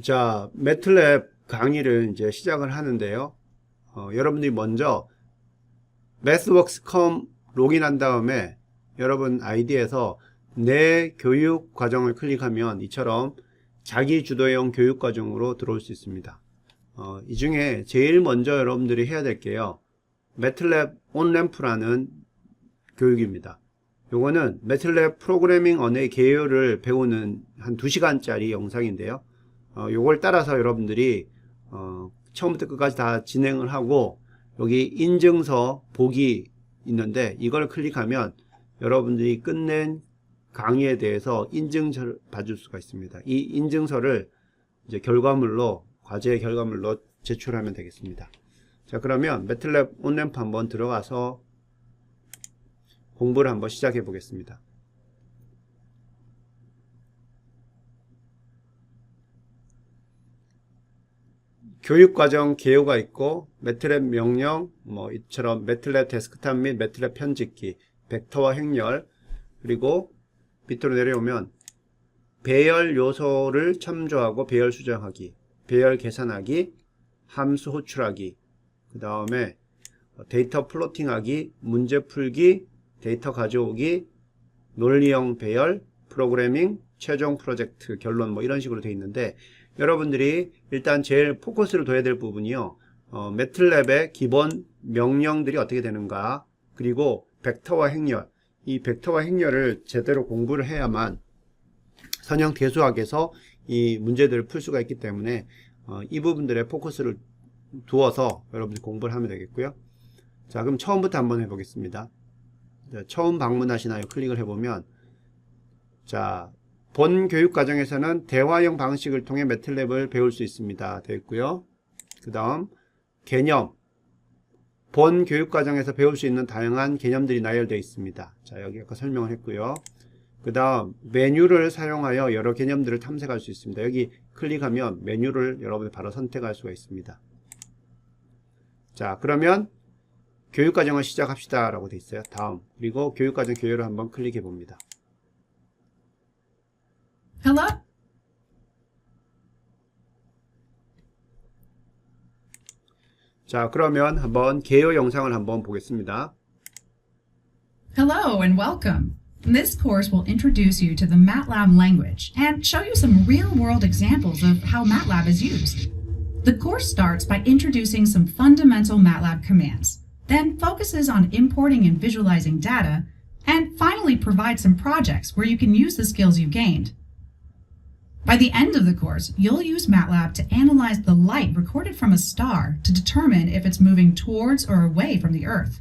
자, 매틀랩 강의를 이제 시작을 하는데요. 여러분들이 먼저 mathworks.com 로그인한 다음에 여러분 아이디에서 내 교육 과정을 클릭하면 이처럼 자기 주도형 교육 과정으로 들어올 수 있습니다. 이 중에 제일 먼저 여러분들이 해야 될 게요. 매틀랩 온램프라는 교육입니다. 요거는 매틀랩 프로그래밍 언어의 개요를 배우는 한 2시간짜리 영상인데요. 요걸 따라서 여러분들이 처음부터 끝까지 다 진행을 하고 여기 인증서 보기 있는데 이걸 클릭하면 여러분들이 끝낸 강의에 대해서 인증서를 받을 수가 있습니다. 이 인증서를 이제 결과물로 과제의 결과물로 제출하면 되겠습니다. 자, 그러면 매틀랩 온램프 한번 들어가서 공부를 한번 시작해 보겠습니다. 교육과정 개요가 있고 매틀랩 명령, 이처럼 매틀랩 데스크탑 및 매틀랩 편집기, 벡터와 행렬, 그리고 밑으로 내려오면 배열 요소를 참조하고 배열 수정하기, 배열 계산하기, 함수 호출하기, 그 다음에 데이터 플로팅하기, 문제 풀기, 데이터 가져오기, 논리형 배열, 프로그래밍, 최종 프로젝트, 결론 이런 식으로 되어 있는데 여러분들이 일단 제일 포커스를 둬야 될 부분이요. 매틀랩의 기본 명령들이 어떻게 되는가, 그리고 벡터와 행렬, 이 벡터와 행렬을 제대로 공부를 해야만 선형 대수학에서 이 문제들을 풀 수가 있기 때문에 이 부분들의 포커스를 두어서 여러분들이 공부를 하면 되겠고요. 자, 그럼 처음부터 한번 해보겠습니다. 자, 처음 방문하시나요? 클릭을 해보면, 자, 본 교육 과정에서는 대화형 방식을 통해 매틀랩을 배울 수 있습니다. 되어 있고요. 그 다음 개념, 본 교육 과정에서 배울 수 있는 다양한 개념들이 나열되어 있습니다. 자, 여기 아까 설명을 했고요. 그 다음 메뉴를 사용하여 여러 개념들을 탐색할 수 있습니다. 여기 클릭하면 메뉴를 여러분이 바로 선택할 수가 있습니다. 자, 그러면 교육과정을 시작합시다 라고 되어 있어요. 다음, 그리고 교육과정 개요를 한번 클릭해 봅니다. Hello? 자, 그러면 한번 개요 영상을 한번 보겠습니다. Hello and welcome. This course will introduce you to the MATLAB language and show you some real-world examples of how MATLAB is used. The course starts by introducing some fundamental MATLAB commands, then focuses on importing and visualizing data, and finally provides some projects where you can use the skills you gained. By the end of the course, you'll use MATLAB to analyze the light recorded from a star to determine if it's moving towards or away from the Earth.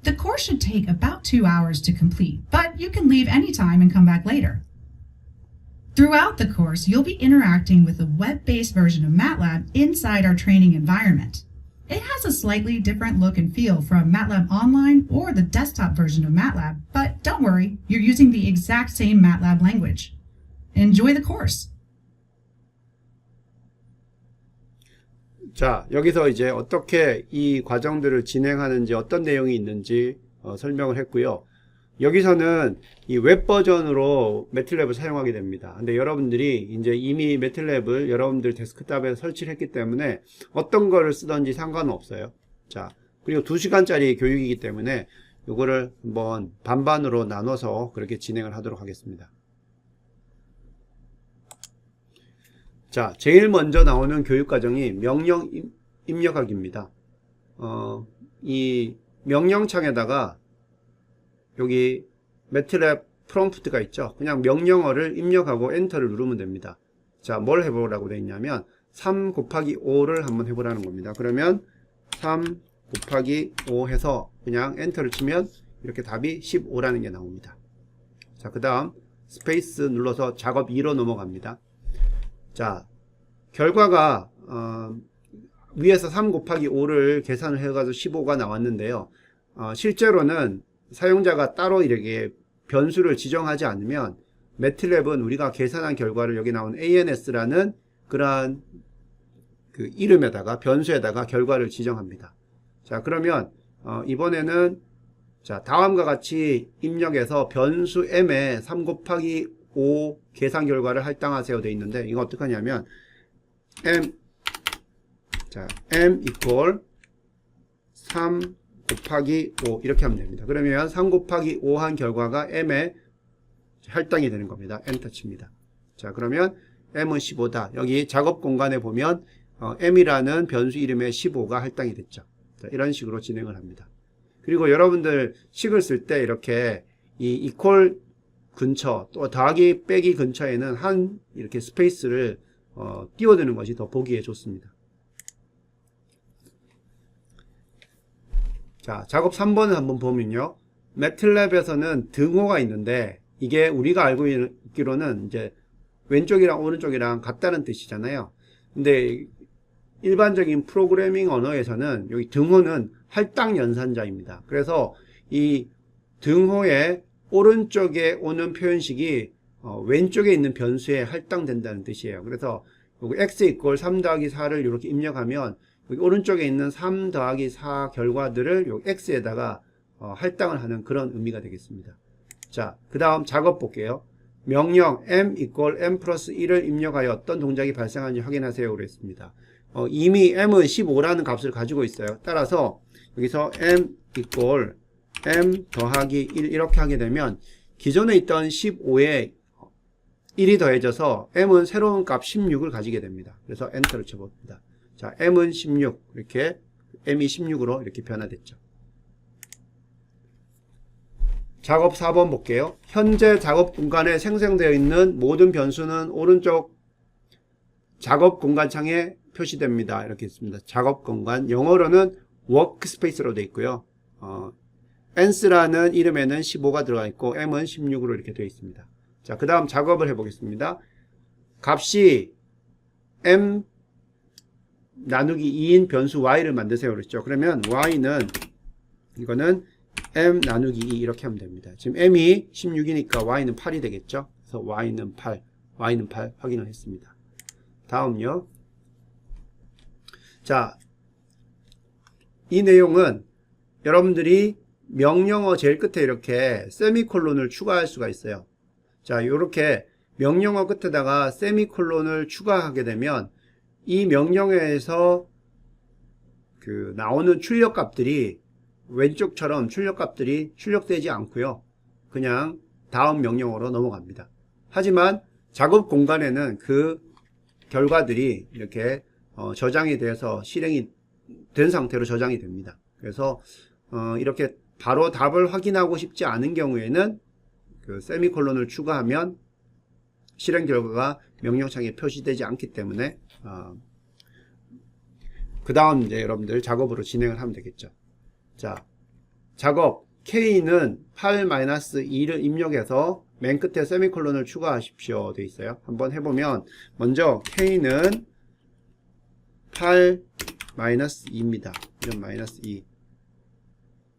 The course should take about 2 hours to complete, but you can leave anytime and come back later. Throughout the course, you'll be interacting with a web-based version of MATLAB inside our training environment. It has a slightly different look and feel from MATLAB Online or the desktop version of MATLAB, but don't worry, you're using the exact same MATLAB language. Enjoy the course. 자, 여기서 이제 어떻게 이 과정들을 진행하는지 어떤 내용이 있는지 설명을 했고요. 여기서는 이 웹 버전으로 매틀랩을 사용하게 됩니다. 근데 여러분들이 이제 이미 매틀랩을 여러분들 데스크탑에 설치를 했기 때문에 어떤 거를 쓰든지 상관은 없어요. 자, 그리고 2시간짜리 교육이기 때문에 요거를 한번 반반으로 나눠서 그렇게 진행을 하도록 하겠습니다. 자, 제일 먼저 나오는 교육과정이 명령 입력하기입니다. 이 명령창에다가 여기 매틀랩 프롬프트가 있죠. 그냥 명령어를 입력하고 엔터를 누르면 됩니다. 자, 뭘 해보라고 되어 있냐면 3 곱하기 5를 한번 해보라는 겁니다. 그러면 3 곱하기 5 해서 그냥 엔터를 치면 이렇게 답이 15라는 게 나옵니다. 자, 그 다음 스페이스 눌러서 작업 2로 넘어갑니다. 자, 결과가 위에서 3 곱하기 5를 계산을 해가지고 15가 나왔는데요. 실제로는 사용자가 따로 이렇게 변수를 지정하지 않으면 매틀랩은 우리가 계산한 결과를 여기 나온 ANS라는 그러한 그 이름에다가 변수에다가 결과를 지정합니다. 자, 그러면 이번에는 자, 다음과 같이 입력해서 변수 m에 3 곱하기 5 계산 결과를 할당하세요 되어 있는데 이거 어떻게 하냐면 m equal 3 곱하기 5 이렇게 하면 됩니다. 그러면 3 곱하기 5 한 결과가 m의 할당이 되는 겁니다. 엔터 칩니다. 자, 그러면 m은 15다. 여기 작업 공간에 보면 m이라는 변수 이름의 15가 할당이 됐죠. 자, 이런 식으로 진행을 합니다. 그리고 여러분들 식을 쓸 때 이렇게 이 equal 근처 또 더하기 빼기 근처에는 한 이렇게 스페이스를 띄워두는 것이 더 보기에 좋습니다. 자, 작업 3번을 한번 보면요. 매틀랩에서는 등호가 있는데 이게 우리가 알고 있기로는 이제 왼쪽이랑 오른쪽이랑 같다는 뜻이잖아요. 근데 일반적인 프로그래밍 언어에서는 여기 등호는 할당 연산자입니다. 그래서 이 등호의 오른쪽에 오는 표현식이 왼쪽에 있는 변수에 할당된다는 뜻이에요. 그래서 여기 x equal 3 더하기 4를 이렇게 입력하면 여기 오른쪽에 있는 3 더하기 4 결과들을 여기 x에다가 할당을 하는 그런 의미가 되겠습니다. 자, 그 다음 작업 볼게요. 명령 m equal m 플러스 1을 입력하여 어떤 동작이 발생하는지 확인하세요. 그랬습니다. 이미 m은 15라는 값을 가지고 있어요. 따라서 여기서 m equal m 더하기 1 이렇게 하게 되면 기존에 있던 15에 1이 더해져서 m은 새로운 값 16을 가지게 됩니다. 그래서 엔터를 쳐봅니다. 자, m은 16 이렇게 m이 16으로 이렇게 변화됐죠. 작업 4번 볼게요. 현재 작업 공간에 생성되어 있는 모든 변수는 오른쪽 작업 공간 창에 표시됩니다. 이렇게 있습니다. 작업 공간, 영어로는 워크스페이스로 되어 있고요. ans라는 이름에는 15가 들어가 있고 m은 16으로 이렇게 되어 있습니다. 자, 그 다음 작업을 해보겠습니다. 값이 m 나누기 2인 변수 y를 만드세요. 그랬죠. 그러면 y는 이거는 m 나누기 2 이렇게 하면 됩니다. 지금 m이 16이니까 y는 8이 되겠죠. 그래서 y는 8 확인을 했습니다. 다음요. 자, 이 내용은 여러분들이 명령어 제일 끝에 이렇게 세미콜론을 추가할 수가 있어요. 자, 이렇게 명령어 끝에다가 세미콜론을 추가하게 되면 이 명령어에서 그 나오는 출력값들이 왼쪽처럼 출력값들이 출력되지 않고요. 그냥 다음 명령어로 넘어갑니다. 하지만 작업 공간에는 그 결과들이 이렇게 저장이 돼서 실행이 된 상태로 저장이 됩니다. 그래서 이렇게 바로 답을 확인하고 싶지 않은 경우에는 그 세미콜론을 추가하면 실행 결과가 명령창에 표시되지 않기 때문에 그 다음 이제 여러분들 작업으로 진행을 하면 되겠죠. 자, 작업 K는 8-2를 입력해서 맨 끝에 세미콜론을 추가하십시오 되어 있어요. 한번 해보면 먼저 K는 8-2입니다. 이런 -2.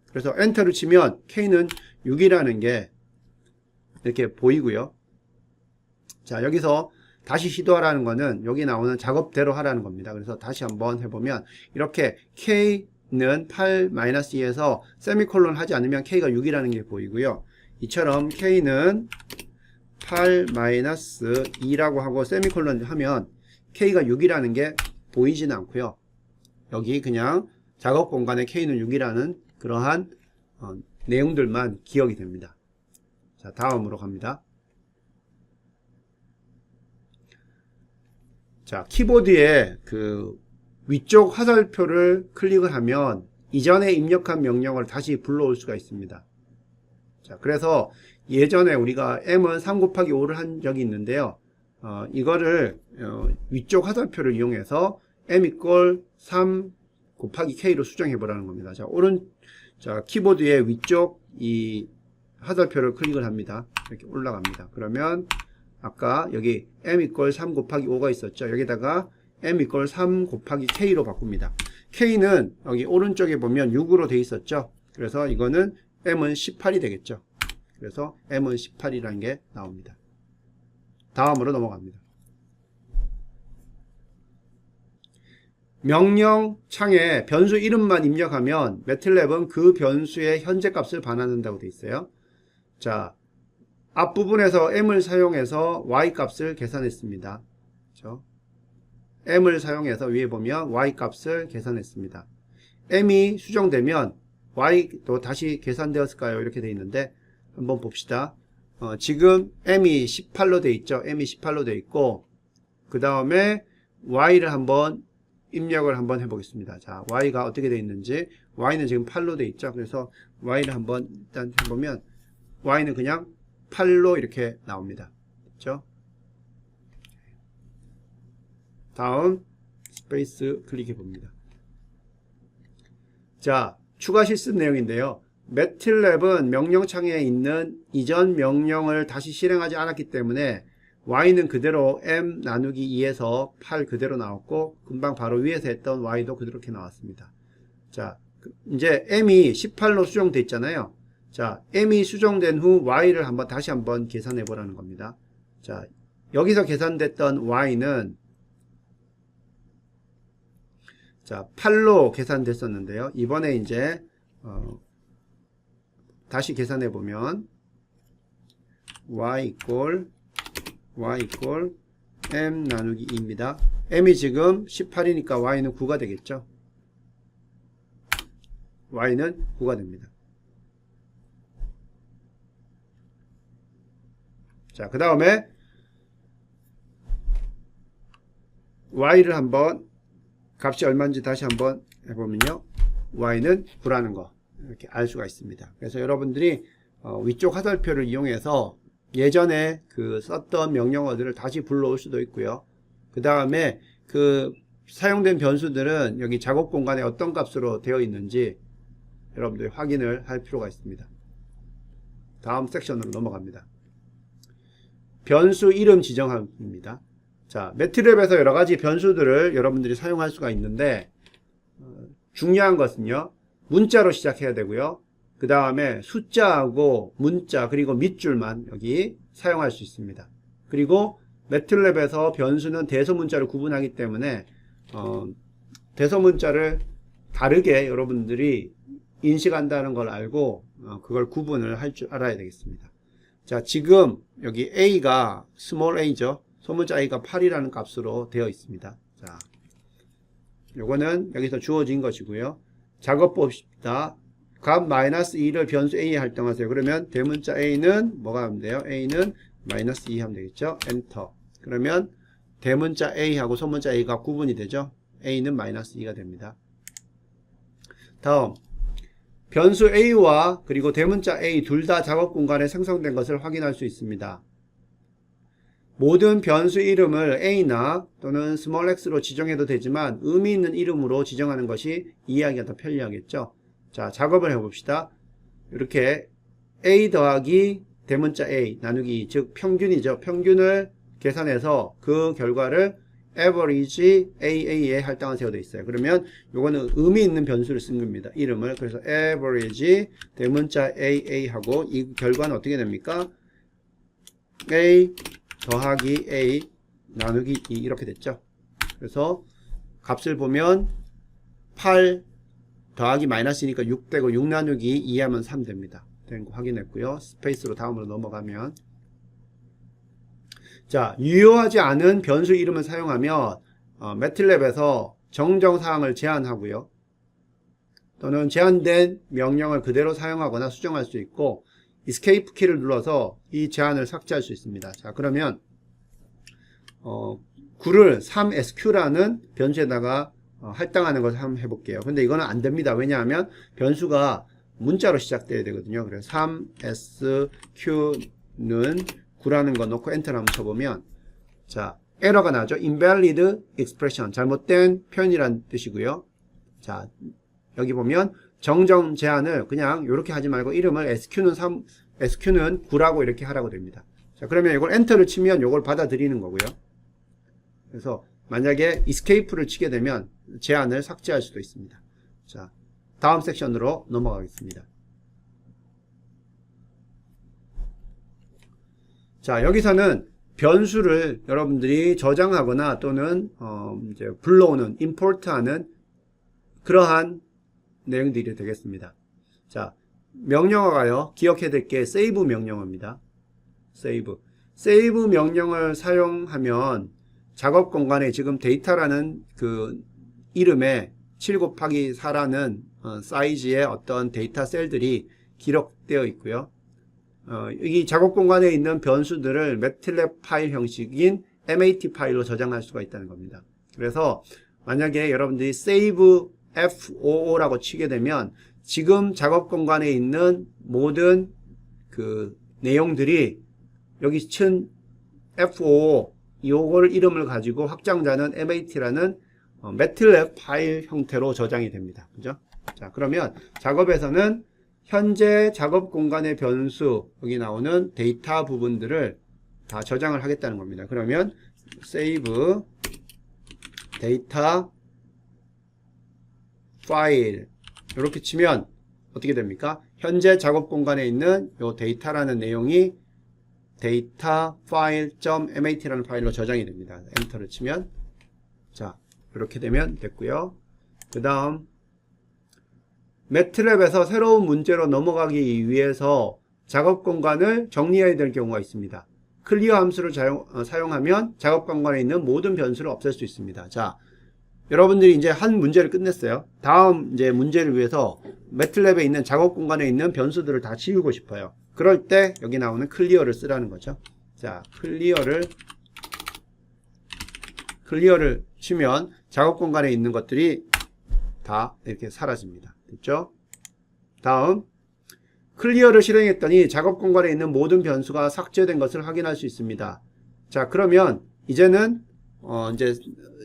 그래서 엔터를 치면 K는 6이라는 게 이렇게 보이고요. 자, 여기서 다시 시도하라는 거는 여기 나오는 작업대로 하라는 겁니다. 그래서 다시 한번 해보면 이렇게 K는 8-2에서 세미콜론 하지 않으면 K가 6이라는 게 보이고요. 이처럼 K는 8-2라고 하고 세미콜론 하면 K가 6이라는 게 보이진 않고요. 여기 그냥 작업 공간에 K는 6이라는 그러한 내용들만 기억이 됩니다. 자, 다음으로 갑니다. 자, 키보드에 그 위쪽 화살표를 클릭을 하면 이전에 입력한 명령을 다시 불러올 수가 있습니다. 자, 그래서 예전에 우리가 m은 3 곱하기 5를 한 적이 있는데요. 이거를 위쪽 화살표를 이용해서 m equal 3 곱하기 k로 수정해 보라는 겁니다. 자, 키보드의 위쪽 이 화살표를 클릭을 합니다. 이렇게 올라갑니다. 그러면 아까 여기 m equal 3 곱하기 5가 있었죠. 여기다가 m equal 3 곱하기 k로 바꿉니다. k는 여기 오른쪽에 보면 6으로 돼 있었죠. 그래서 이거는 m은 18이 되겠죠. 그래서 m은 18이라는 게 나옵니다. 다음으로 넘어갑니다. 명령 창에 변수 이름만 입력하면 매틀랩은 그 변수의 현재 값을 반환한다고 되어 있어요. 자, 앞부분에서 m을 사용해서 y 값을 계산했습니다. 그렇죠? m을 사용해서 위에 보면 y 값을 계산했습니다. m이 수정되면 y도 다시 계산되었을까요? 이렇게 되어 있는데 한번 봅시다. 지금 m이 18로 되어 있죠. m이 18로 되어 있고 그 다음에 y를 한번 입력을 한번 해보겠습니다. 자, y가 어떻게 되어 있는지. y는 지금 8로 되어 있죠. 그래서 y를 한번 일단 해보면 y는 그냥 8로 이렇게 나옵니다. 그렇죠? 다음 스페이스 클릭해 봅니다. 자, 추가 실습 내용인데요. 매틀랩은 명령창에 있는 이전 명령을 다시 실행하지 않았기 때문에 y는 그대로 m 나누기 2에서 8 그대로 나왔고 금방 바로 위에서 했던 y도 그대로 이렇게 나왔습니다. 자, 이제 m이 18로 수정돼 있잖아요. 자, m이 수정된 후 y를 다시 한번 계산해 보라는 겁니다. 자, 여기서 계산됐던 y는 자, 8로 계산됐었는데요. 이번에 이제 다시 계산해 보면 y 이퀄 m 나누기 2입니다. m이 지금 18이니까 y는 9가 되겠죠. y는 9가 됩니다. 자, 그 다음에 y를 한번 값이 얼마인지 다시 한번 해보면요. y는 9라는 거 이렇게 알 수가 있습니다. 그래서 여러분들이 위쪽 화살표를 이용해서 예전에 그 썼던 명령어들을 다시 불러올 수도 있고요. 그 다음에 그 사용된 변수들은 여기 작업 공간에 어떤 값으로 되어 있는지 여러분들이 확인을 할 필요가 있습니다. 다음 섹션으로 넘어갑니다. 변수 이름 지정합니다. 자, 매트랩에서 여러가지 변수들을 여러분들이 사용할 수가 있는데 중요한 것은요, 문자로 시작해야 되고요. 그 다음에 숫자하고 문자 그리고 밑줄만 여기 사용할 수 있습니다. 그리고 매트랩에서 변수는 대소문자를 구분하기 때문에 대소문자를 다르게 여러분들이 인식한다는 걸 알고 그걸 구분을 할 줄 알아야 되겠습니다. 자, 지금 여기 a가 스몰 a죠. 소문자 a가 8이라는 값으로 되어 있습니다. 자, 요거는 여기서 주어진 것이고요. 작업 봅시다. 값 마이너스 2를 변수 a에 할당하세요. 그러면 대문자 a는 뭐가 하면 돼요? a는 마이너스 2 하면 되겠죠. 엔터. 그러면 대문자 a하고 소문자 a가 구분이 되죠. a는 마이너스 2가 됩니다. 다음 변수 a와 그리고 대문자 a 둘 다 작업 공간에 생성된 것을 확인할 수 있습니다. 모든 변수 이름을 a나 또는 small x로 지정해도 되지만 의미 있는 이름으로 지정하는 것이 이해하기가 더 편리하겠죠. 자, 작업을 해봅시다. 이렇게 a 더하기 대문자 a 나누기 2, 즉 평균이죠. 평균을 계산해서 그 결과를 average AA에 할당한 세워져 있어요. 그러면 요거는 의미 있는 변수를 쓴 겁니다. 이름을. 그래서 average 대문자 AA 하고 이 결과는 어떻게 됩니까? A 더하기 A 나누기 2 이렇게 됐죠. 그래서 값을 보면 8 더하기 마이너스니까 6 되고 6 나누기 2 하면 3 됩니다. 된 거 확인했고요. 스페이스로 다음으로 넘어가면 자, 유효하지 않은 변수 이름을 사용하면 매틀랩에서 정정사항을 제한하고요. 또는 제한된 명령을 그대로 사용하거나 수정할 수 있고 escape 키를 눌러서 이 제한을 삭제할 수 있습니다. 자, 그러면 9를 3sq라는 변수에다가 할당하는 것을 한번 해볼게요. 근데 이거는 안 됩니다. 왜냐하면 변수가 문자로 시작돼야 되거든요. 그래서 3sq는 9라는 거 놓고 엔터를 한번 쳐보면 자, 에러가 나죠. invalid expression, 잘못된 표현이란 뜻이고요. 자, 여기 보면 정정 제한을 그냥 이렇게 하지 말고 이름을 sq는 9라고 이렇게 하라고 됩니다. 자, 그러면 이걸 엔터를 치면 이걸 받아들이는 거고요. 그래서 만약에 escape를 치게 되면 제한을 삭제할 수도 있습니다. 자, 다음 섹션으로 넘어가겠습니다. 자, 여기서는 변수를 여러분들이 저장하거나 또는 이제 불러오는 import하는 그러한 내용들이 되겠습니다. 자, 명령어가요. 기억해야 될 게 save 명령어입니다. save 명령을 사용하면 작업 공간에 지금 데이터라는 그 이름에 7 곱하기 4라는 사이즈의 어떤 데이터 셀들이 기록되어 있고요. 여기 작업 공간에 있는 변수들을 매틀랩 파일 형식인 MAT 파일로 저장할 수가 있다는 겁니다. 그래서 만약에 여러분들이 save FOO라고 치게 되면 지금 작업 공간에 있는 모든 그 내용들이 여기 친 FOO 요걸 이름을 가지고 확장자는 MAT라는 매틀랩 파일 형태로 저장이 됩니다. 그죠? 자, 그러면 작업에서는 현재 작업 공간의 변수 여기 나오는 데이터 부분들을 다 저장을 하겠다는 겁니다. 그러면 save 데이터 파일 이렇게 치면 어떻게 됩니까? 현재 작업 공간에 있는 요 데이터라는 내용이 데이터 파일.mat라는 파일로 저장이 됩니다. 엔터를 치면 자 이렇게 되면 됐고요. 그 다음 매트랩에서 새로운 문제로 넘어가기 위해서 작업 공간을 정리해야 될 경우가 있습니다. 클리어 함수를 사용하면 작업 공간에 있는 모든 변수를 없앨 수 있습니다. 자, 여러분들이 이제 한 문제를 끝냈어요. 다음 이제 문제를 위해서 매트랩에 있는 작업 공간에 있는 변수들을 다 지우고 싶어요. 그럴 때 여기 나오는 클리어를 쓰라는 거죠. 자, 클리어를 치면 작업 공간에 있는 것들이 다 이렇게 사라집니다. 됐죠? 다음 클리어를 실행했더니 작업 공간에 있는 모든 변수가 삭제된 것을 확인할 수 있습니다. 자, 그러면 이제는 이제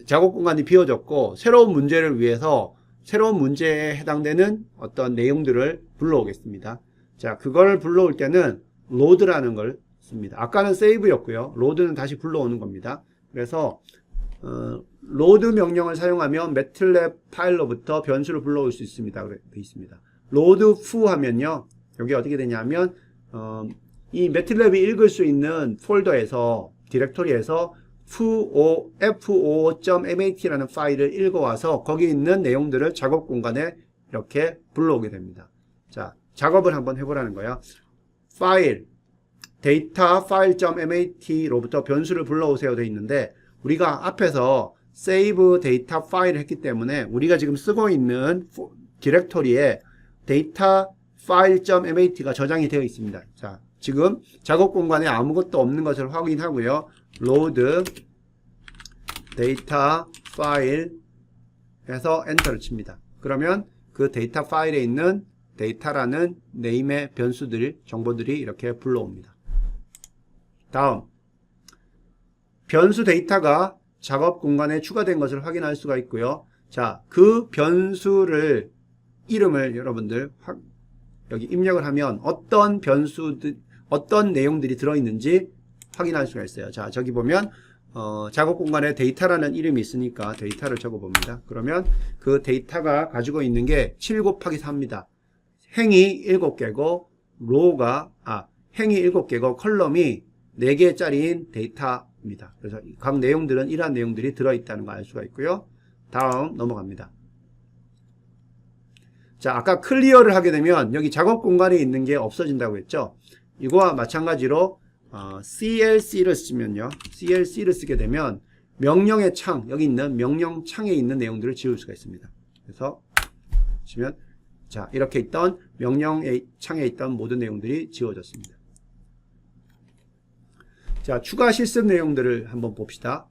작업 공간이 비워졌고 새로운 문제를 위해서 새로운 문제에 해당되는 어떤 내용들을 불러오겠습니다. 자, 그걸 불러올 때는 load라는 걸 씁니다. 아까는 save였고요. load는 다시 불러오는 겁니다. 그래서 load 명령을 사용하면 매틀랩 파일로부터 변수를 불러올 수 있습니다. 되어 있습니다. load foo 하면요. 여기 어떻게 되냐면 이 매틀랩이 읽을 수 있는 폴더에서 디렉토리에서 foo.mat라는 파일을 읽어와서 거기 있는 내용들을 작업 공간에 이렇게 불러오게 됩니다. 자, 작업을 한번 해보라는 거예요. 파일, 데이터 파일.mat로부터 변수를 불러오세요 되어 있는데 우리가 앞에서 save 데이터 파일을 했기 때문에 우리가 지금 쓰고 있는 디렉토리에 데이터 파일.mat가 저장이 되어 있습니다. 자, 지금 작업 공간에 아무것도 없는 것을 확인하고요. load 데이터 파일 해서 엔터를 칩니다. 그러면 그 데이터 파일에 있는 데이터라는 네임의 정보들이 이렇게 불러옵니다. 다음 변수 데이터가 작업 공간에 추가된 것을 확인할 수가 있고요. 자, 그 변수를 이름을 여러분들 여기 입력을 하면 어떤 내용들이 들어있는지 확인할 수가 있어요. 자, 저기 보면 작업 공간에 데이터라는 이름이 있으니까 데이터를 적어봅니다. 그러면 그 데이터가 가지고 있는 게 7 곱하기 4입니다. 행이 7개고 행이 7개고 컬럼이 4개짜리인 데이터입니다. 그래서 각 내용들은 이러한 내용들이 들어있다는 걸 알 수가 있고요. 다음 넘어갑니다. 자, 아까 클리어를 하게 되면 여기 작업 공간에 있는 게 없어진다고 했죠. 이거와 마찬가지로 CLC를 쓰면요. CLC를 쓰게 되면 명령의 창, 여기 있는 명령 창에 있는 내용들을 지울 수가 있습니다. 그래서 보시면 자, 이렇게 있던 명령의 창에 있던 모든 내용들이 지워졌습니다. 자, 추가 실습 내용들을 한번 봅시다.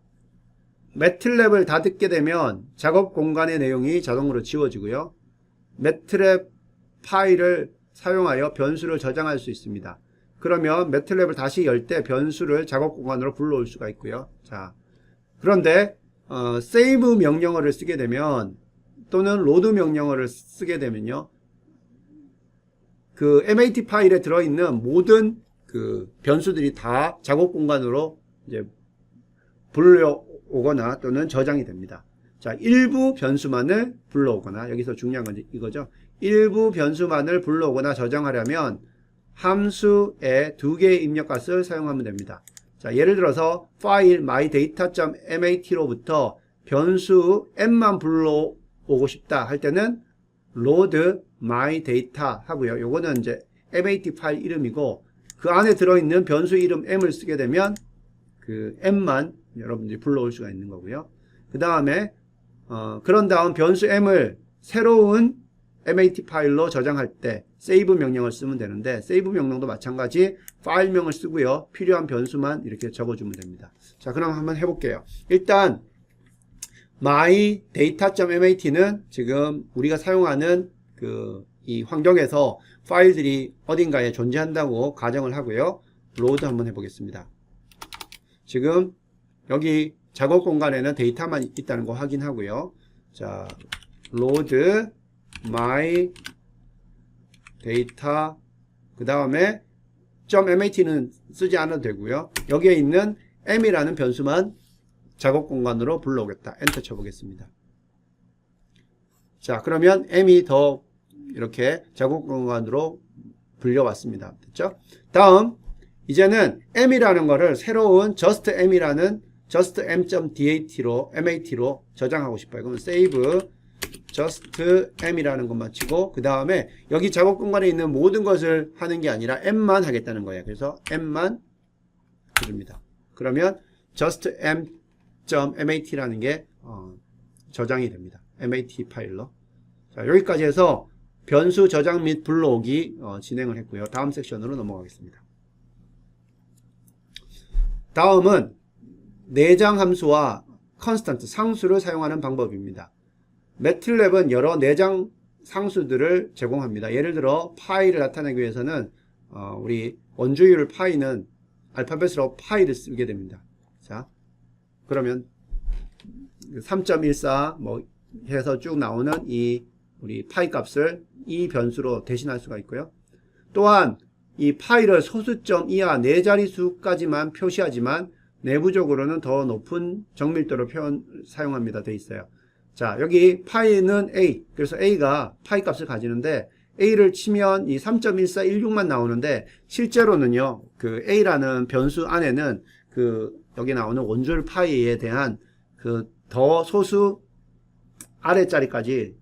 매틀랩을 닫게 되면 작업 공간의 내용이 자동으로 지워지고요. 매틀랩 파일을 사용하여 변수를 저장할 수 있습니다. 그러면 매틀랩을 다시 열 때 변수를 작업 공간으로 불러올 수가 있고요. 자, 그런데 save 명령어를 쓰게 되면 또는 load 명령어를 쓰게 되면요. 그 MAT 파일에 들어있는 모든 그 변수들이 다 작업 공간으로 이제 불러오거나 또는 저장이 됩니다. 자, 일부 변수만을 불러오거나, 여기서 중요한 건 이거죠. 일부 변수만을 불러오거나 저장하려면 함수의 2개의 입력값을 사용하면 됩니다. 자, 예를 들어서 파일 mydata.mat로부터 변수 m만 불러오고 싶다 할 때는 load mydata 하고요. 요거는 이제 MAT 파일 이름이고 그 안에 들어있는 변수 이름 m을 쓰게 되면 그 m만 여러분들이 불러올 수가 있는 거고요. 그 다음에 그런 다음 변수 m을 새로운 MAT 파일로 저장할 때 save 명령을 쓰면 되는데 save 명령도 마찬가지 파일명을 쓰고요. 필요한 변수만 이렇게 적어주면 됩니다. 자, 그럼 한번 해볼게요. 일단 my data.mat는 지금 우리가 사용하는 이 환경에서 파일들이 어딘가에 존재한다고 가정을 하고요. 로드 한번 해보겠습니다. 지금 여기 작업 공간에는 데이터만 있다는 거 확인하고요. 자, load my data 그 다음에 .mat는 쓰지 않아도 되고요. 여기에 있는 m이라는 변수만 작업 공간으로 불러오겠다. 엔터 쳐보겠습니다. 자, 그러면 m이 더 이렇게 작업 공간으로 불려왔습니다. 됐죠? 다음 이제는 m이라는 거를 새로운 just m이라는 just m.mat로 저장하고 싶어요. 그러면 save just m이라는 것만 치고 그 다음에 여기 작업 공간에 있는 모든 것을 하는 게 아니라 m만 하겠다는 거예요. 그래서 m만 해줍니다. 그러면 just m.mat라는 게 저장이 됩니다. mat 파일로. 자, 여기까지 해서 변수 저장 및 불러오기 진행을 했고요. 다음 섹션으로 넘어가겠습니다. 다음은 내장 함수와 컨스턴트 상수를 사용하는 방법입니다. 매틀랩은 여러 내장 상수들을 제공합니다. 예를 들어 파이를 나타내기 위해서는 우리 원주율 파이는 알파벳으로 파이를 쓰게 됩니다. 자, 그러면 3.14 뭐 해서 쭉 나오는 이 우리 파이 값을 이 변수로 대신할 수가 있고요. 또한 이 파이를 소수점 이하 4자릿수까지만 표시하지만 내부적으로는 더 높은 정밀도로 사용합니다. 돼 있어요. 자, 여기 파이는 A. 그래서 A가 파이 값을 가지는데 A를 치면 이 3.1416만 나오는데 실제로는요. 그 A라는 변수 안에는 여기 나오는 원줄 파이에 대한 더 소수 아래자리까지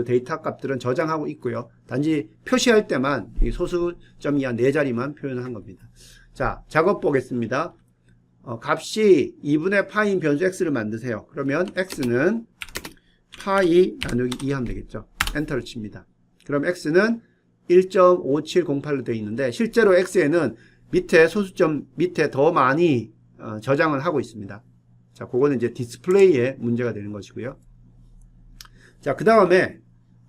데이터 값들은 저장하고 있고요. 단지 표시할 때만 이 소수점 이하 4자리만 표현한 겁니다. 자, 작업 보겠습니다. 값이 2분의 파이인 변수 x를 만드세요. 그러면 x는 파이 나누기 2 하면 되겠죠. 엔터를 칩니다. 그럼 x는 1.5708로 되어 있는데 실제로 x에는 밑에 소수점 밑에 더 많이 저장을 하고 있습니다. 자, 그거는 이제 디스플레이에 문제가 되는 것이고요. 자, 그 다음에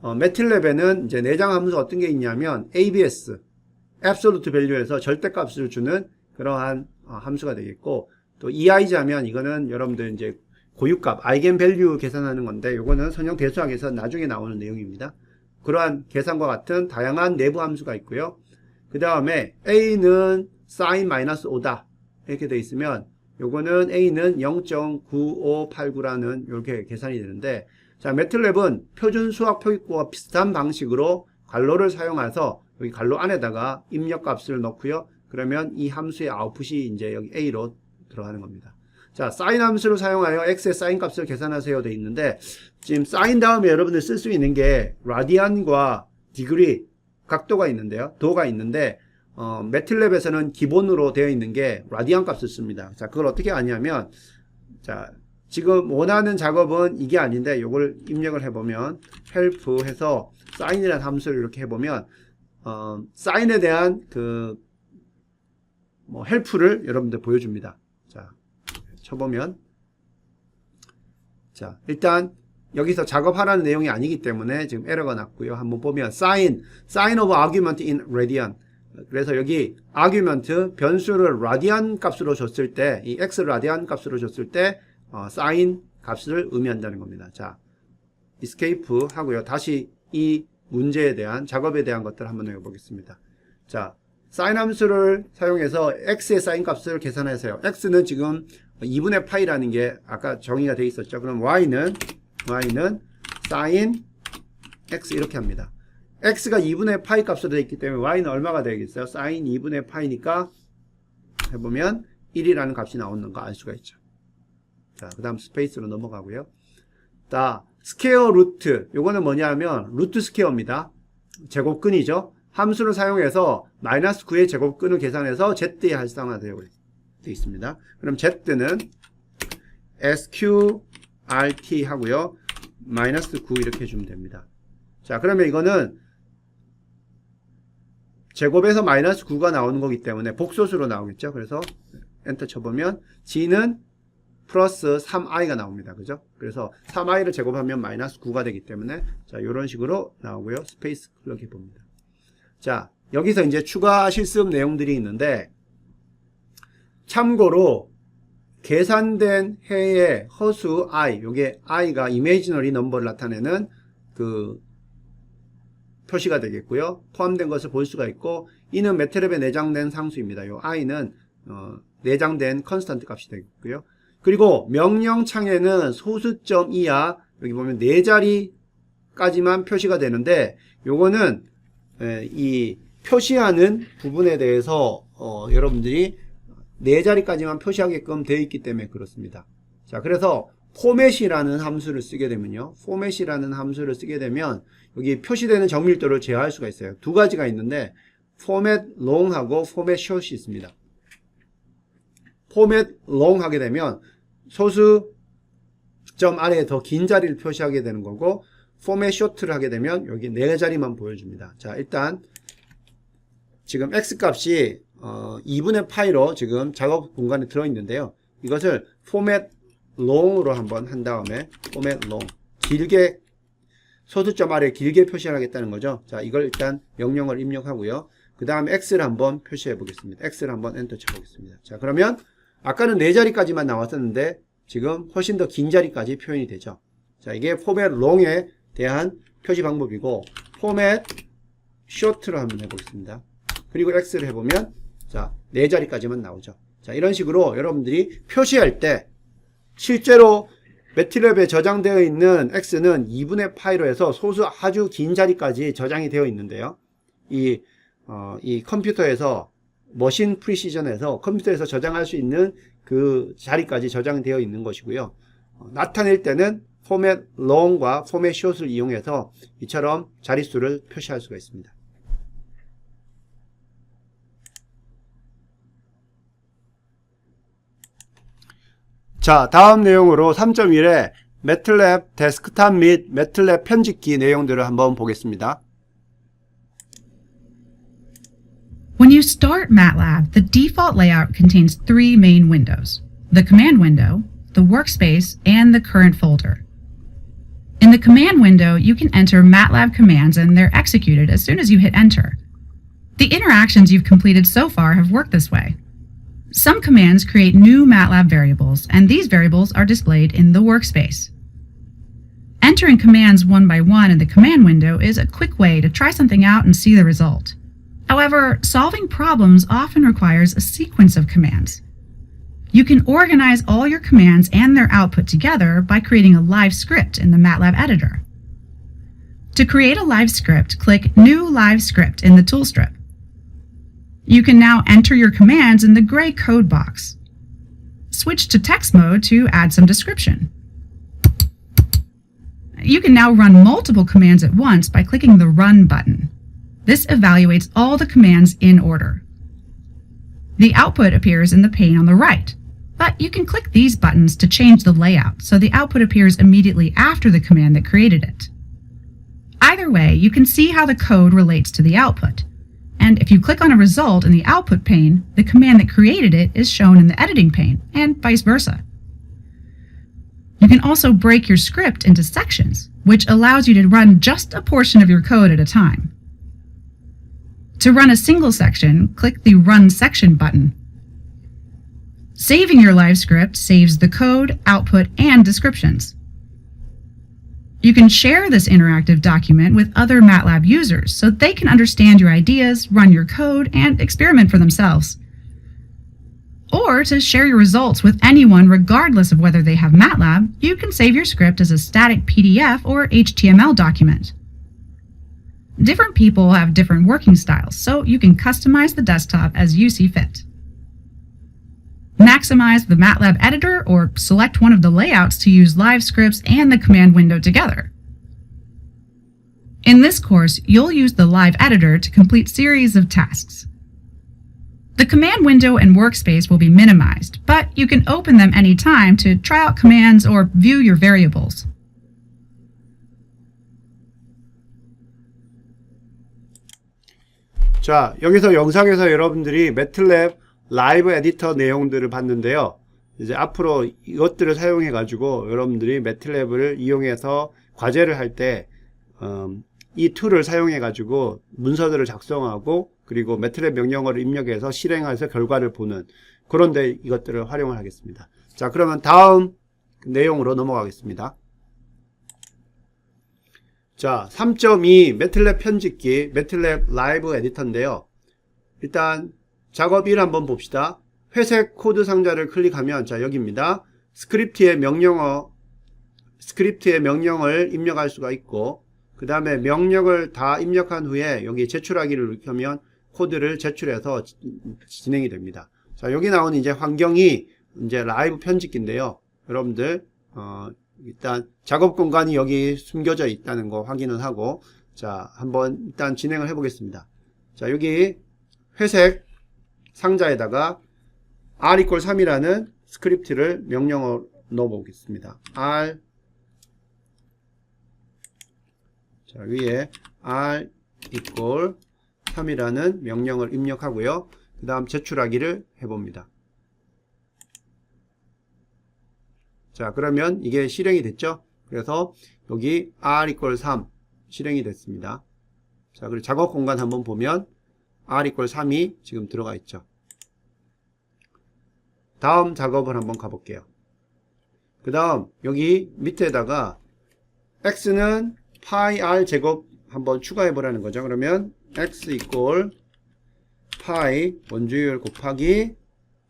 매틀랩에는 이제 내장 함수 어떤 게 있냐면 ABS, Absolute Value에서 절대값을 주는 그러한 함수가 되겠고, 또 EI자면 이거는 여러분들 이제 고유값, 아이겐밸류 계산하는 건데, 요거는 선형 대수학에서 나중에 나오는 내용입니다. 그러한 계산과 같은 다양한 내부 함수가 있고요. 그 다음에 A는 sin-5다. 이렇게 되어 있으면, 요거는 A는 0.9589라는 이렇게 계산이 되는데, 자, 매틀랩은 표준 수학 표기구와 비슷한 방식으로 괄호를 사용해서 여기 괄호 안에다가 입력값을 넣고요. 그러면 이 함수의 아웃풋이 이제 여기 A로 들어가는 겁니다. 자, sin 함수를 사용하여 x의 sin 값을 계산하세요 되어 있는데 지금 sin 다음에 여러분들 쓸 수 있는 게 라디안과 디그리 각도가 있는데요. 도가 있는데 매틀랩에서는 기본으로 되어 있는 게 라디안 값을 씁니다. 자, 그걸 어떻게 아냐면 자, 지금 원하는 작업은 이게 아닌데 이걸 입력을 해보면 help 해서 sign이라는 함수를 이렇게 해보면 sign에 대한 help를 여러분들 보여줍니다. 자, 쳐보면 자, 일단 여기서 작업하라는 내용이 아니기 때문에 지금 에러가 났고요. 한번 보면 sign of argument in radian. 그래서 여기 argument 변수를 라디안 값으로 줬을 때 이 x 라디안 값으로 줬을 때 sin 값을 의미한다는 겁니다. 자, escape 하고요. 다시 이 문제에 대한 작업에 대한 것들을 한번 해보겠습니다. 자, sin 함수를 사용해서 x의 sin 값을 계산하세요. x는 지금 2분의 파이라는 게 아까 정의가 되어 있었죠. 그럼 y는 sin x 이렇게 합니다. x가 2분의 파이 값으로 되어 있기 때문에 y는 얼마가 되겠어요? sin 2분의 파이니까 해보면 1이라는 값이 나오는 거 알 수가 있죠. 자, 그 다음 스페이스로 넘어가고요. 자, 스퀘어 루트. 요거는 뭐냐 하면 루트 스퀘어입니다. 제곱근이죠. 함수를 사용해서 마이너스 9의 제곱근을 계산해서 z에 할당하세요. 되어 있습니다. 그럼 Z는 SQRT 하고요. 마이너스 9 이렇게 해주면 됩니다. 자, 그러면 이거는 제곱에서 마이너스 9가 나오는 거기 때문에 복소수로 나오겠죠. 그래서 엔터 쳐보면 G는 플러스 3i가 나옵니다. 그죠? 그래서 3i를 제곱하면 마이너스 9가 되기 때문에 자, 이런 식으로 나오고요. 스페이스 클릭해 봅니다. 자, 여기서 이제 추가 실습 내용들이 있는데, 참고로 계산된 해의 허수 i, 요게 i가 이미지너리 넘버를 나타내는 그 표시가 되겠고요. 포함된 것을 볼 수가 있고, 이는 매트랩에 내장된 상수입니다. 요 i는 내장된 컨스턴트 값이 되겠고요. 그리고 명령창에는 소수점 이하, 여기 보면 4자리까지만 표시가 되는데, 요거는 이 표시하는 부분에 대해서 여러분들이 4자리까지만 표시하게끔 되어 있기 때문에 그렇습니다. 자, 그래서 포맷이라는 함수를 쓰게 되면요. 포맷이라는 함수를 쓰게 되면 여기 표시되는 정밀도를 제어할 수가 있어요. 두 가지가 있는데 포맷 long하고 포맷 short이 있습니다. 포맷 long 하게 되면 소수 점 아래에 더 긴 자리를 표시하게 되는 거고, 포맷 short를 하게 되면 여기 4자리만 보여줍니다. 자, 일단 지금 x 값이 2분의 파이로 지금 작업 공간에 들어있는데요. 이것을 포맷 long으로 한번 한 다음에 포맷 long, 길게 소수점 아래 길게 표시하겠다는 거죠. 자, 이걸 일단 명령을 입력하고요. 그 다음에 x를 한번 표시해 보겠습니다. x를 한번 엔터 쳐 보겠습니다. 자, 그러면 아까는 4자리까지만 나왔었는데 지금 훨씬 더 긴 자리까지 표현이 되죠. 자, 이게 포맷 long에 대한 표시 방법이고, 포맷 short로 한번 해보겠습니다. 그리고 x를 해보면 자, 4자리까지만 나오죠. 자, 이런 식으로 여러분들이 표시할 때 실제로 매트랩에 저장되어 있는 x는 2분의 파이로 해서 소수 아주 긴 자리까지 저장이 되어 있는데요. 이 컴퓨터에서 머신 프리시전에서 컴퓨터에서 저장할 수 있는 그 자리까지 저장되어 있는 것이고요. 나타낼 때는 포맷 long과 포맷 short을 이용해서 이처럼 자릿수를 표시할 수가 있습니다. 자, 다음 내용으로 3.1의 매틀랩 데스크탑 및 매틀랩 편집기 내용들을 한번 보겠습니다. When you start MATLAB, the default layout contains 3 main windows: the command window, the workspace, and the current folder. In the command window, you can enter MATLAB commands and they're executed as soon as you hit enter. The interactions you've completed so far have worked this way. Some commands create new MATLAB variables, and these variables are displayed in the workspace. Entering commands one by one in the command window is a quick way to try something out and see the result. However, solving problems often requires a sequence of commands. You can organize all your commands and their output together by creating a live script in the MATLAB editor. To create a live script, click New Live Script in the tool strip. You can now enter your commands in the gray code box. Switch to text mode to add some description. You can now run multiple commands at once by clicking the Run button. This evaluates all the commands in order. The output appears in the pane on the right, but you can click these buttons to change the layout so the output appears immediately after the command that created it. Either way, you can see how the code relates to the output. And if you click on a result in the output pane, the command that created it is shown in the editing pane, and vice versa. You can also break your script into sections, which allows you to run just a portion of your code at a time. To run a single section, click the Run Section button. Saving your live script saves the code, output, and descriptions. You can share this interactive document with other MATLAB users so they can understand your ideas, run your code, and experiment for themselves. Or to share your results with anyone regardless of whether they have MATLAB, you can save your script as a static PDF or HTML document. Different people have different working styles, so you can customize the desktop as you see fit. Maximize the MATLAB editor or select one of the layouts to use live scripts and the command window together. In this course, you'll use the live editor to complete series of tasks. The command window and workspace will be minimized, but you can open them anytime to try out commands or view your variables. 자, 여기서 영상에서 여러분들이 매틀랩 라이브 에디터 내용들을 봤는데요. 이제 앞으로 이것들을 사용해 가지고 여러분들이 매틀랩을 이용해서 과제를 할 때 이 툴을 사용해 가지고 문서들을 작성하고 그리고 매틀랩 명령어를 입력해서 실행해서 결과를 보는 그런데 이것들을 활용을 하겠습니다. 자, 그러면 다음 내용으로 넘어가겠습니다. 자, 3.2 매틀랩 편집기 매틀랩 라이브 에디터인데요. 일단 작업 1 한번 봅시다. 회색 코드 상자를 클릭하면 자, 여기입니다. 스크립트의 명령을 입력할 수가 있고 그 다음에 명령을 다 입력한 후에 여기 제출하기를 누르면 코드를 제출해서 진행이 됩니다. 자, 여기 나오는 이제 환경이 이제 라이브 편집기인데요. 여러분들 일단 작업 공간이 여기 숨겨져 있다는 거 확인을 하고 자, 한번 일단 진행을 해 보겠습니다. 자, 여기 회색 상자에다가 r = 3이라는 스크립트를 명령어 넣어 보겠습니다. r 자, 위에 r = 3이라는 명령을 입력하고요. 그 다음 제출하기를 해봅니다. 자, 그러면 이게 실행이 됐죠? 그래서 여기 r = 3 실행이 됐습니다. 자, 그리고 작업 공간 한번 보면 r = 3이 지금 들어가 있죠. 다음 작업을 한번 가볼게요. 그 다음 여기 밑에다가 x는 파이 r 제곱 한번 추가해 보라는 거죠. 그러면 x = 파이 원주율 곱하기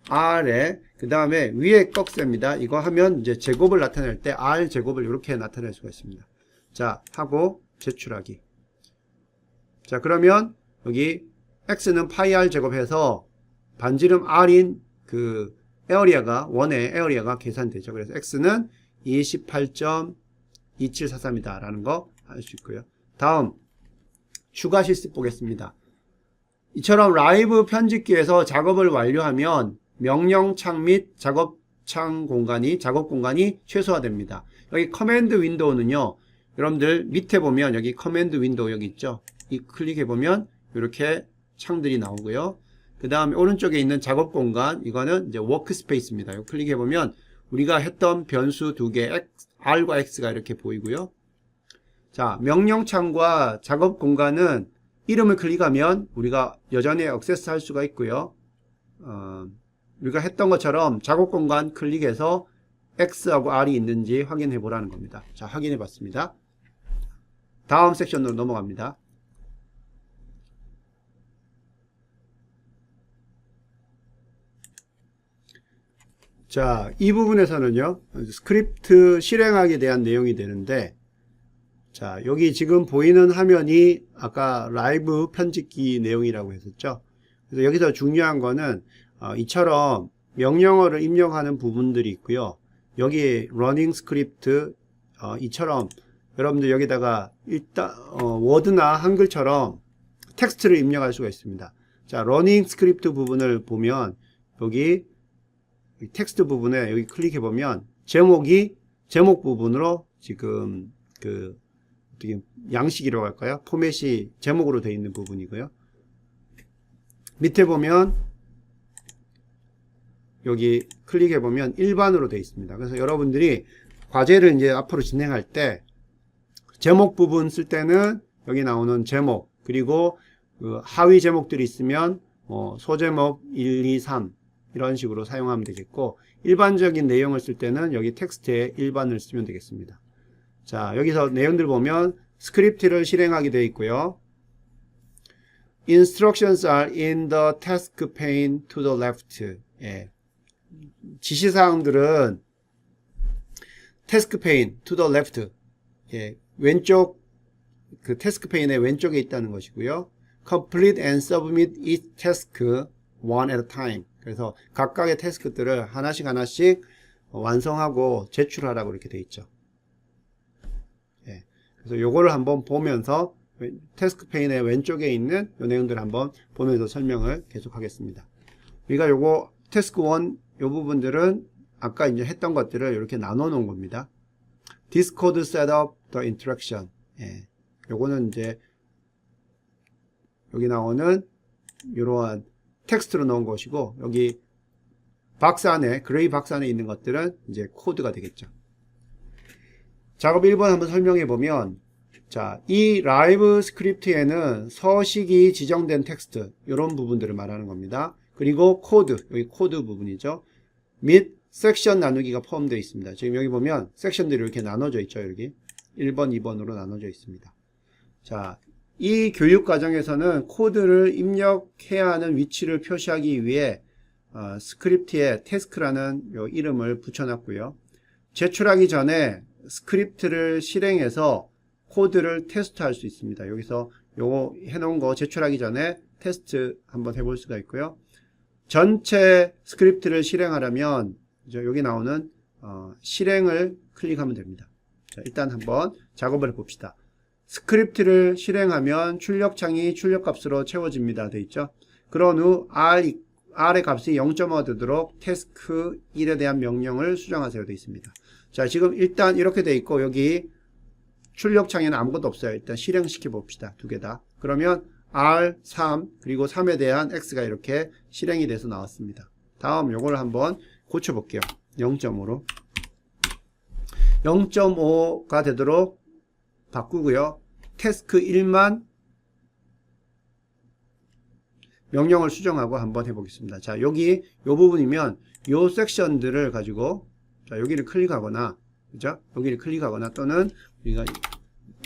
r에 그 다음에 위에 꺽쇠입니다. 이거 하면 이제 제곱을 나타낼 때 r 제곱을 이렇게 나타낼 수가 있습니다. 자, 하고 제출하기. 자, 그러면 여기 x는 파이 r 제곱해서 반지름 r인 그 에어리아가 원의 에어리아가 계산되죠. 그래서 x는 28.2743이다 라는 거 알 수 있고요. 다음 추가 실습 보겠습니다. 이처럼 라이브 편집기에서 작업을 완료하면 명령창 및 작업 공간이 최소화됩니다. 여기 커맨드 윈도우는요, 여러분들 밑에 보면 여기 커맨드 윈도우 여기 있죠. 이 클릭해 보면 이렇게 창들이 나오고요. 그 다음에 오른쪽에 있는 작업 공간, 이거는 이제 워크스페이스입니다. 이거 클릭해 보면 우리가 했던 변수 두 개, R과 X가 이렇게 보이고요. 자, 명령창과 작업 공간은 이름을 클릭하면 우리가 여전히 액세스 할 수가 있고요. 우리가 했던 것처럼 작업 공간 클릭해서 X하고 R이 있는지 확인해 보라는 겁니다. 자, 확인해 봤습니다. 다음 섹션으로 넘어갑니다. 자, 이 부분에서는요, 스크립트 실행하기에 대한 내용이 되는데, 자, 여기 지금 보이는 화면이 아까 라이브 편집기 내용이라고 했었죠. 그래서 여기서 중요한 거는 이처럼 명령어를 입력하는 부분들이 있고요. 여기 러닝 스크립트 이처럼 여러분들 여기다가 일단 워드나 한글처럼 텍스트를 입력할 수가 있습니다. 자, 러닝 스크립트 부분을 보면 여기 텍스트 부분에 여기 클릭해 보면 제목 부분으로 지금 그 어떻게 양식이라고 할까요? 포맷이 제목으로 되어 있는 부분이고요. 밑에 보면 여기 클릭해 보면 일반으로 되어 있습니다. 그래서 여러분들이 과제를 이제 앞으로 진행할 때 제목 부분 쓸 때는 여기 나오는 제목, 그리고 그 하위 제목들이 있으면 소제목 1, 2, 3 이런 식으로 사용하면 되겠고, 일반적인 내용을 쓸 때는 여기 텍스트에 일반을 쓰면 되겠습니다. 자, 여기서 내용들 보면 스크립트를 실행하게 되어 있고요. Instructions are in the task pane to the left. 예. 지시사항들은 task pane to the left. 예. 왼쪽 그 태스크 페인의 왼쪽에 있다는 것이고요. Complete and submit each task one at a time. 그래서 각각의 태스크들을 하나씩 완성하고 제출하라고 이렇게 되어 있죠. 예. 그래서 요거를 한번 보면서 태스크 페인의 왼쪽에 있는 요 내용들을 한번 보면서 설명을 계속하겠습니다. 우리가 요거 태스크 1 요 부분들은 아까 이제 했던 것들을 이렇게 나눠 놓은 겁니다. This code set up the interaction. 예. 요거는 이제 여기 나오는 이러한 텍스트로 넣은 것이고, 여기 박스 안에, 그레이 박스 안에 있는 것들은 이제 코드가 되겠죠. 작업 1번 한번 설명해 보면, 자, 이 라이브 스크립트에는 서식이 지정된 텍스트, 이런 부분들을 말하는 겁니다. 그리고 코드, 여기 코드 부분이죠. 및 섹션 나누기가 포함되어 있습니다. 지금 여기 보면 섹션들이 이렇게 나눠져 있죠. 여기 1번, 2번으로 나눠져 있습니다. 자, 이 교육 과정에서는 코드를 입력해야 하는 위치를 표시하기 위해 스크립트에 태스크라는 요 이름을 붙여놨고요. 제출하기 전에 스크립트를 실행해서 코드를 테스트할 수 있습니다. 여기서 요거 해놓은 거 제출하기 전에 테스트 한번 해볼 수가 있고요. 전체 스크립트를 실행하려면 여기 나오는 실행을 클릭하면 됩니다. 자, 일단 한번 작업을 해봅시다. 스크립트를 실행하면 출력창이 출력값으로 채워집니다. 돼 있죠? 그런 후 R의 값이 0.5 되도록 태스크 1에 대한 명령을 수정하세요. 돼 있습니다. 자, 지금 일단 이렇게 돼 있고 여기 출력창에는 아무것도 없어요. 일단 실행시켜 봅시다. 두 개 다. 그러면 R3 그리고 3에 대한 X가 이렇게 실행이 돼서 나왔습니다. 다음 요걸 한번 고쳐 볼게요. 0.5로 0.5가 되도록 바꾸고요. 태스크 1만 명령을 수정하고 한번 해보겠습니다. 자, 여기 요 부분이면 요 섹션들을 가지고 자, 여기를 클릭하거나 그죠? 여기를 클릭하거나 또는 우리가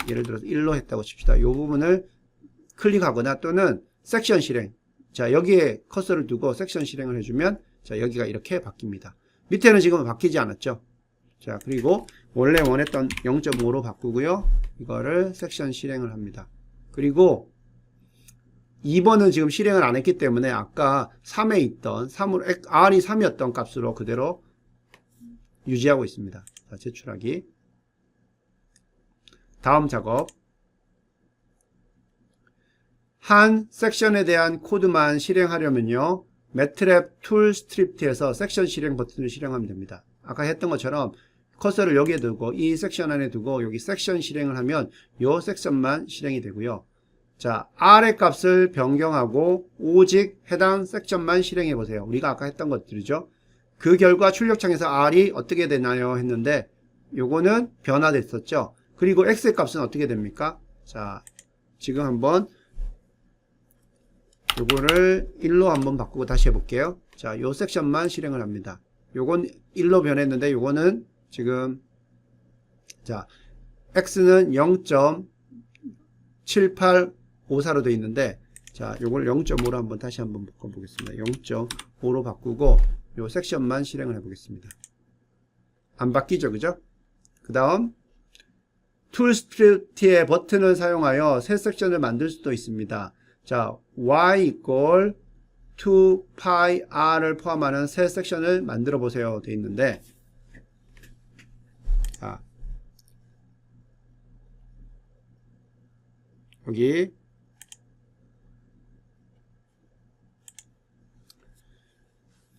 예를 들어서 1로 했다고 칩시다. 요 부분을 클릭하거나 또는 섹션 실행. 자, 여기에 커서를 두고 섹션 실행을 해주면 자, 여기가 이렇게 바뀝니다. 밑에는 지금 바뀌지 않았죠? 자, 그리고 원래 원했던 0.5로 바꾸고요. 이거를 섹션 실행을 합니다. 그리고 2번은 지금 실행을 안 했기 때문에 아까 3에 있던 R이 3이었던 값으로 그대로 유지하고 있습니다. 자, 제출하기. 다음 작업. 한 섹션에 대한 코드만 실행하려면요. 매트랩 툴 스트립트에서 섹션 실행 버튼을 실행하면 됩니다. 아까 했던 것처럼 커서를 여기에 두고 이 섹션 안에 두고 여기 섹션 실행을 하면 이 섹션만 실행이 되고요. 자, R의 값을 변경하고 오직 해당 섹션만 실행해 보세요. 우리가 아까 했던 것들이죠. 그 결과 출력창에서 R이 어떻게 되나요? 했는데 요거는 변화됐었죠. 그리고 X의 값은 어떻게 됩니까? 자, 지금 한번 요거를 1로 한번 바꾸고 다시 해볼게요. 자, 요 섹션만 실행을 합니다. 요건 1로 변했는데 요거는 지금 자, X는 0.7854로 되어 있는데 자, 요걸 0.5로 한번 다시 한번 바꿔보겠습니다. 0.5로 바꾸고 요 섹션만 실행을 해보겠습니다. 안 바뀌죠, 그죠? 그 다음 툴 스트립트의 버튼을 사용하여 새 섹션을 만들 수도 있습니다. 자, y equal to pi r을 포함하는 새 섹션을 만들어 보세요. 되어 있는데, 자, 여기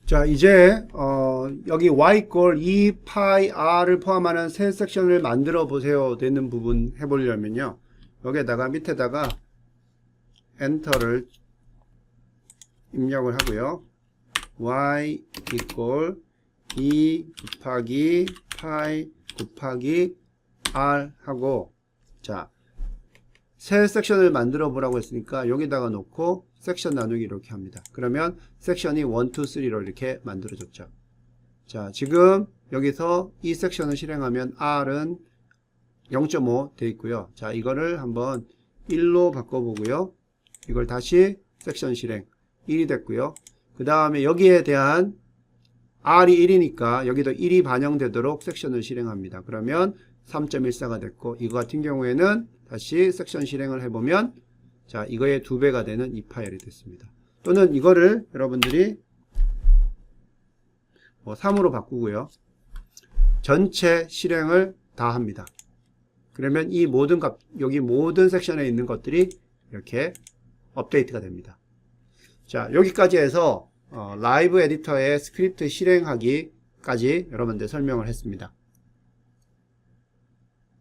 자, 이제 여기 y equal 2 pi r을 포함하는 새 섹션을 만들어 보세요. 되는 부분 해보려면요. 여기에다가 밑에다가 엔터를 입력을 하고요. y equal 2 곱하기 pi 곱하기 r 하고 자, 새 섹션을 만들어 보라고 했으니까 여기다가 놓고 섹션 나누기 이렇게 합니다. 그러면 섹션이 1, 2, 3로 이렇게 만들어졌죠. 자, 지금 여기서 이 섹션을 실행하면 R은 0.5 되어 있고요. 자, 이거를 한번 1로 바꿔보고요. 이걸 다시 섹션 실행 1이 됐고요. 그 다음에 여기에 대한 R이 1이니까 여기도 1이 반영되도록 섹션을 실행합니다. 그러면 3.14가 됐고 이거 같은 경우에는 다시 섹션 실행을 해보면 자, 이거의 2배가 되는 2 파일이 됐습니다. 또는 이거를 여러분들이 3으로 바꾸고요. 전체 실행을 다 합니다. 그러면 이 모든 값, 여기 모든 섹션에 있는 것들이 이렇게 업데이트가 됩니다. 자, 여기까지 해서 라이브 에디터의 스크립트 실행하기까지 여러분들 설명을 했습니다.